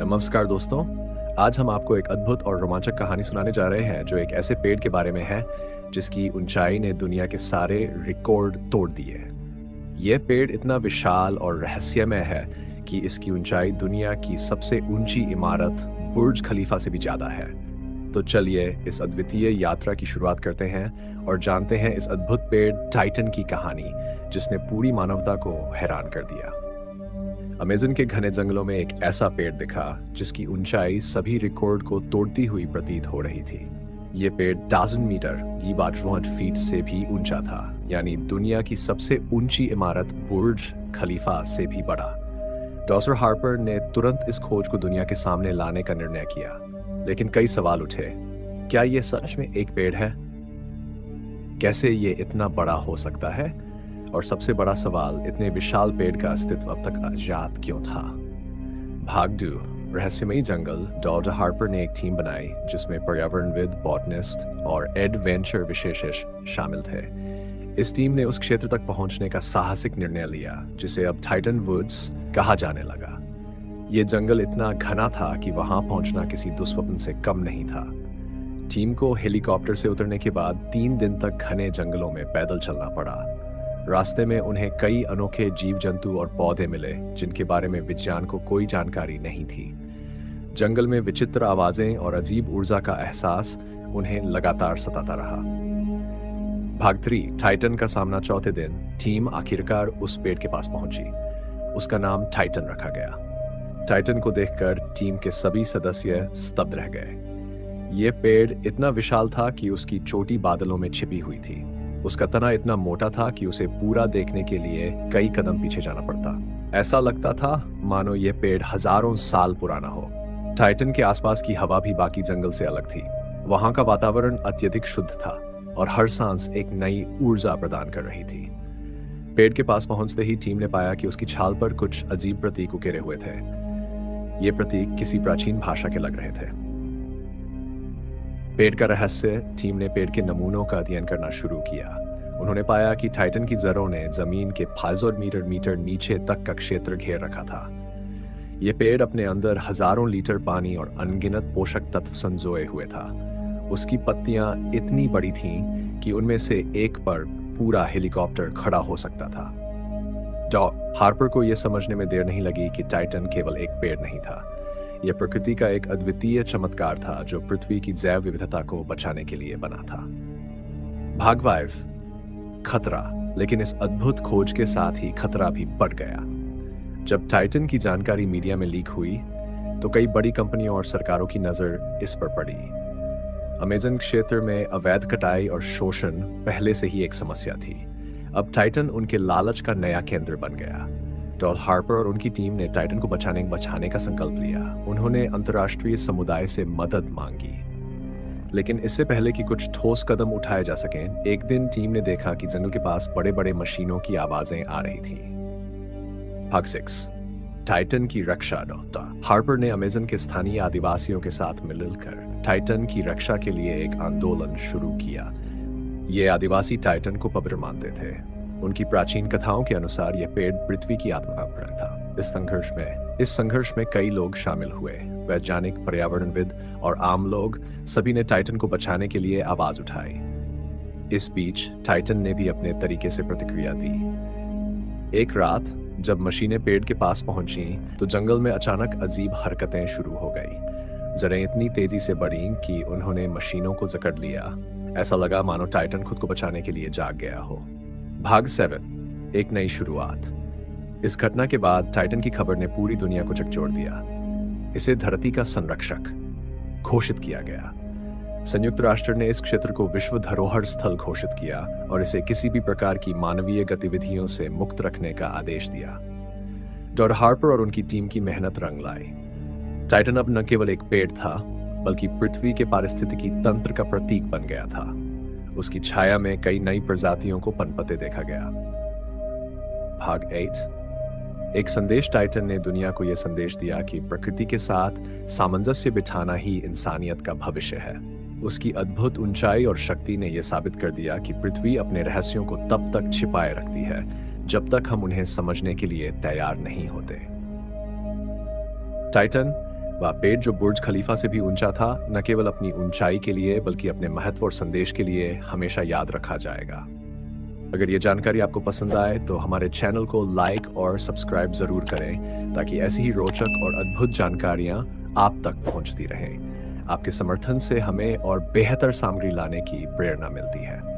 नमस्कार दोस्तों। आज हम आपको एक अद्भुत और रोमांचक कहानी सुनाने जा रहे हैं जो एक ऐसे पेड़ के बारे में है जिसकी ऊंचाई ने दुनिया के सारे रिकॉर्ड तोड़ दिए। यह पेड़ इतना विशाल और रहस्यमय है कि इसकी ऊंचाई दुनिया की सबसे ऊंची इमारत बुर्ज खलीफा से भी ज्यादा है। तो चलिए इस अद्वितीय यात्रा की शुरुआत करते हैं और जानते हैं इस अद्भुत पेड़ टाइटन की कहानी जिसने पूरी मानवता को हैरान कर दिया। अमेज़न के घने जंगलों में एक ऐसा पेड़ दिखा जिसकी ऊंचाई सभी रिकॉर्ड को तोड़ती हुई प्रतीत हो रही थी। ये पेड़ 1000 मीटर ये 200 फीट से भी ऊंचा था, यानी दुनिया की सबसे ऊंची इमारत बुर्ज खलीफा से भी बड़ा। डॉक्टर हार्पर ने तुरंत इस खोज को दुनिया के सामने लाने का निर्णय किया, लेकिन कई सवाल उठे। क्या ये सच में एक पेड़ है? कैसे ये इतना बड़ा हो सकता है? और सबसे बड़ा सवाल, इतने विशाल पेड़ का अस्तित्व अब तक अज्ञात क्यों था? भाग 2, रहस्यमयी जंगल। डॉक्टर हार्पर ने एक टीम बनाई जिसमें पर्यावरणविद, बॉटनिस्ट और एडवेंचर विशेषज्ञ शामिल थे। इस टीम ने उस क्षेत्र तक पहुंचने का साहसिक निर्णय लिया जिसे अब टाइटन वुड्स कहा जाने लगा। ये जंगल इतना घना था कि वहां पहुंचना किसी दुस्वप्न से कम नहीं था। टीम को हेलीकॉप्टर से उतरने के बाद 3 दिन तक घने जंगलों में पैदल चलना पड़ा। रास्ते में उन्हें कई अनोखे जीव जंतु और पौधे मिले जिनके बारे में विज्ञान को कोई जानकारी नहीं थी। जंगल में विचित्र आवाजें और अजीब ऊर्जा का एहसास उन्हें लगातार सताता रहा। भाग 3, टाइटन का सामना। चौथे दिन टीम आखिरकार उस पेड़ के पास पहुंची। उसका नाम टाइटन रखा गया। टाइटन को देखकर टीम के सभी सदस्य स्तब्ध रह गए। ये पेड़ इतना विशाल था कि उसकी चोटी बादलों में छिपी हुई थी। उसका तना इतना मोटा था कि उसे पूरा देखने के लिए कई कदम पीछे जाना पड़ता। ऐसा लगता था मानो ये पेड़ हजारों साल पुराना हो। टाइटन के आसपास की हवा भी बाकी जंगल से अलग थी। वहां का वातावरण अत्यधिक शुद्ध था और हर सांस एक नई ऊर्जा प्रदान कर रही थी। पेड़ के पास पहुंचते ही टीम ने पाया कि उसकी छाल पर कुछ अजीब प्रतीक उकेरे हुए थे। ये प्रतीक किसी प्राचीन भाषा के लग रहे थे। पेड़ का रहस्य। टीम ने पेड़ के नमूनों का अध्ययन करना शुरू किया। उन्होंने पाया कि टाइटन की जड़ों ने जमीन के 500 मीटर नीचे तक का क्षेत्र घेर रखा था। यह पेड़ अपने अंदर हजारों लीटर पानी और अनगिनत पोषक तत्व संजोए हुए था। उसकी पत्तियां इतनी बड़ी थीं कि उनमें से एक पर पूरा हेलीकॉप्टर खड़ा हो सकता था। हार्पर को यह समझने में देर नहीं लगी कि टाइटन केवल एक पेड़ नहीं था। यह प्रकृति का एक अद्वितीय चमत्कार था जो पृथ्वी की जैव विविधता को बचाने के लिए बना था। भाग 5, खतरा। लेकिन इस अद्भुत खोज के साथ ही खतरा भी बढ़ गया। जब टाइटन की जानकारी मीडिया में लीक हुई तो कई बड़ी कंपनियों और सरकारों की नजर इस पर पड़ी। अमेज़न क्षेत्र में अवैध कटाई और शोषण पहले से ही एक समस्या थी। अब टाइटन उनके लालच का नया केंद्र बन गया। डॉक्टर हार्पर और उनकी टीम ने टाइटन को बचाने का संकल्प लिया। उन्होंने अंतर्राष्ट्रीय समुदाय से मदद मांगी, लेकिन इससे पहले कि कुछ ठोस कदम उठाए जा सकें, एक दिन टीम ने देखा कि जंगल के पास बड़े-बड़े मशीनों की आवाजें आ रही थीं। भाग 6, टाइटन की रक्षा। डॉक्टर हार्पर ने अमेज़न के स्थानीय आदिवासियों के साथ मिलकर टाइटन की रक्षा के लिए एक आंदोलन शुरू किया। ये आदिवासी टाइटन को पवित्र मानते थे। उनकी प्राचीन कथाओं के अनुसार यह पेड़ पृथ्वी की आत्मा का प्रतीक था। इस संघर्ष में कई लोग शामिल हुए। वैज्ञानिक, पर्यावरणविद और आम लोग सभी ने टाइटन को बचाने के लिए आवाज उठाई। इस बीच टाइटन ने भी अपने तरीके से प्रतिक्रिया दी। एक रात जब मशीनें पेड़ के पास पहुंची तो जंगल में अचानक अजीब हरकतें शुरू हो गई। जड़ें इतनी तेजी से बढ़ी कि उन्होंने मशीनों को जकड़ लिया। ऐसा लगा मानो टाइटन खुद को बचाने के लिए जाग गया हो। भाग 7, एक नई शुरुआत। इस घटना के बाद टाइटन की खबर ने पूरी दुनिया को झकझोर दिया। इसे धरती का संरक्षक घोषित किया गया। संयुक्त राष्ट्र ने इस क्षेत्र को विश्व धरोहर स्थल घोषित किया और इसे किसी भी प्रकार की मानवीय गतिविधियों से मुक्त रखने का आदेश दिया। डॉक्टर हार्पर और उनकी टीम की मेहनत रंग लाई। टाइटन अब न केवल एक पेड़ था, बल्कि पृथ्वी के पारिस्थितिकी तंत्र का प्रतीक बन गया था। उसकी छाया में कई नई प्रजातियों को पनपते देखा गया। भाग 8, एक संदेश। टाइटन ने दुनिया को यह संदेश दिया कि प्रकृति के साथ सामंजस्य बिठाना ही इंसानियत का भविष्य है। उसकी अद्भुत ऊंचाई और शक्ति ने यह साबित कर दिया कि पृथ्वी अपने रहस्यों को तब तक छिपाए रखती है जब तक हम उन्हें समझने के लिए तैयार नहीं होते। टाइटन वह पेड़ जो बुर्ज खलीफा से भी ऊंचा था, न केवल अपनी ऊंचाई के लिए बल्कि अपने महत्व और संदेश के लिए हमेशा याद रखा जाएगा। अगर ये जानकारी आपको पसंद आए तो हमारे चैनल को लाइक और सब्सक्राइब जरूर करें ताकि ऐसी ही रोचक और अद्भुत जानकारियां आप तक पहुंचती रहें। आपके समर्थन से हमें और बेहतर सामग्री लाने की प्रेरणा मिलती है।